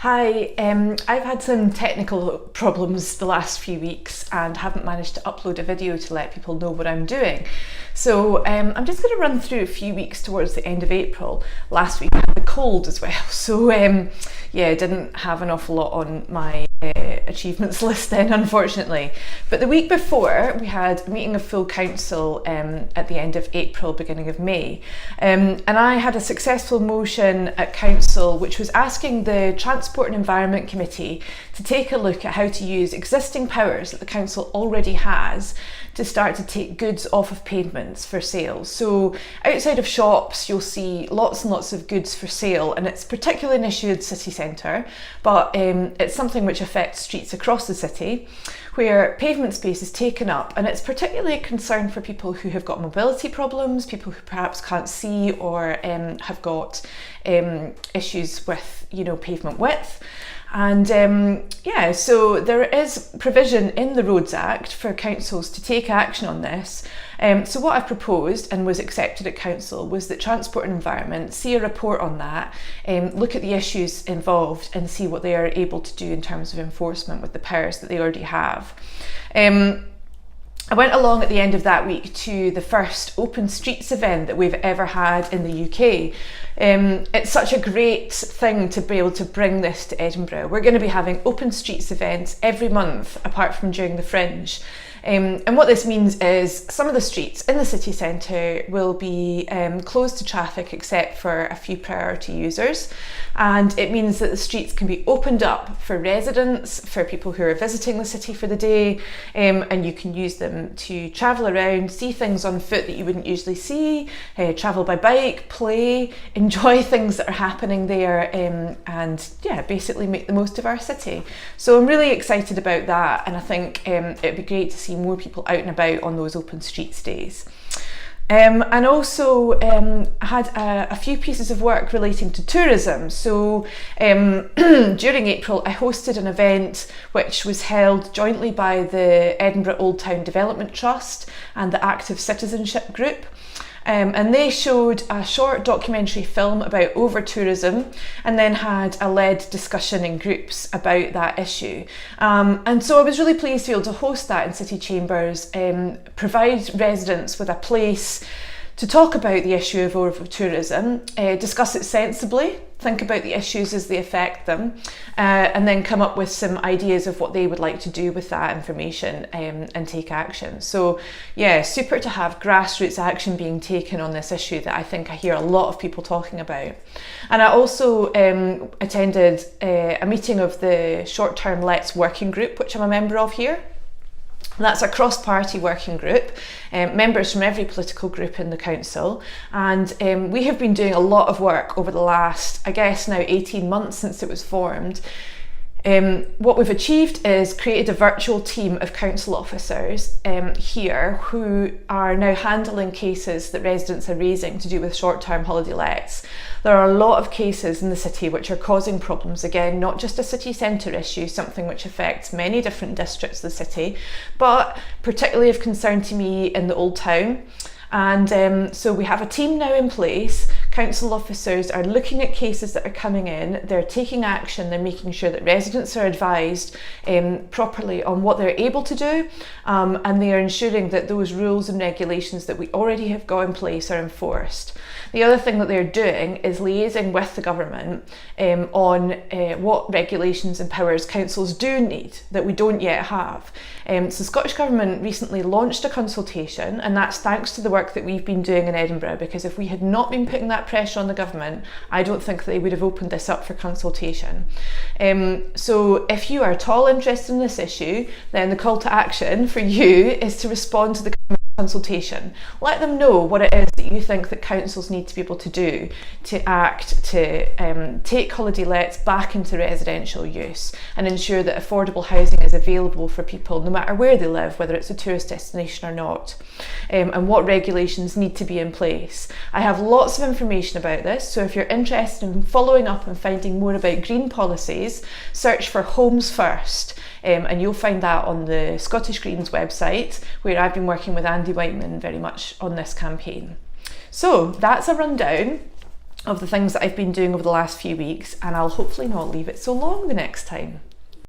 Hi, I've had some technical problems the last few weeks and haven't managed to upload a video to let people know what I'm doing. So I'm just going to run through a few weeks towards the end of April. Last week I had the cold as well, so yeah, I didn't have an awful lot on my achievements list then, unfortunately. But the week before we had a meeting of full council at the end of April, beginning of May, and I had a successful motion at council which was asking the Transport and Environment Committee to take a look at how to use existing powers that the council already has to start to take goods off of pavements for sale. So outside of shops you'll see lots and lots of goods for sale, and it's particularly an issue in the city centre, but it's something which affects streets across the city where pavement space is taken up, and it's particularly a concern for people who have got mobility problems, people who perhaps can't see or have got issues with pavement width. And yeah, so there is provision in the Roads Act for councils to take action on this. So what I've proposed and was accepted at council was that Transport and Environment see a report on that, look at the issues involved and see what they are able to do in terms of enforcement with the powers that they already have. I went along at the end of that week to the first open streets event that we've ever had in the UK. It's such a great thing to be able to bring this to Edinburgh. We're going to be having open streets events every month apart from during the Fringe. And what this means is some of the streets in the city centre will be closed to traffic except for a few priority users, and it means that the streets can be opened up for residents, for people who are visiting the city for the day, and you can use them to travel around, see things on foot that you wouldn't usually see, travel by bike, play, enjoy things that are happening there, and yeah, basically make the most of our city. So I'm really excited about that, and I think it'd be great to see more people out and about on those open streets days. And also I had a few pieces of work relating to tourism. So during April I hosted an event which was held jointly by the Edinburgh Old Town Development Trust and the Active Citizenship Group. And they showed a short documentary film about over-tourism and then had a led discussion in groups about that issue. And so I was really pleased to be able to host that in City Chambers, provide residents with a place to talk about the issue of over-tourism, discuss it sensibly, think about the issues as they affect them, and then come up with some ideas of what they would like to do with that information and take action. So yeah, super to have grassroots action being taken on this issue that I think I hear a lot of people talking about. And I also attended a meeting of the Short-Term Lets working group, which I'm a member of here. That's a cross-party working group, members from every political group in the council, and we have been doing a lot of work over the last, I guess now 18 months since it was formed. What we've achieved is created a virtual team of council officers here who are now handling cases that residents are raising to do with short-term holiday lets. There are a lot of cases in the city which are causing problems, again, not just a city centre issue, something which affects many different districts of the city, but particularly of concern to me in the Old Town. And so we have a team now in place. Council officers are looking at cases that are coming in, they're taking action, they're making sure that residents are advised properly on what they're able to do, and they are ensuring that those rules and regulations that we already have got in place are enforced. The other thing that they're doing is liaising with the government on what regulations and powers councils do need that we don't yet have. So Scottish Government recently launched a consultation, and that's thanks to the work that we've been doing in Edinburgh, because if we had not been putting that pressure on the government, I don't think they would have opened this up for consultation. So if you are at all interested in this issue, then the call to action for you is to respond to the government consultation. Let them know what it is that you think that councils need to be able to do to act to take holiday lets back into residential use and ensure that affordable housing is available for people no matter where they live, whether it's a tourist destination or not, and what regulations need to be in place. I have lots of information about this, so if you're interested in following up and finding more about green policies, search for Homes First. And you'll find that on the Scottish Greens website, where I've been working with Andy Whiteman very much on this campaign. So that's a rundown. of the things that I've been doing over the last few weeks, and I'll hopefully not leave it so long the next time.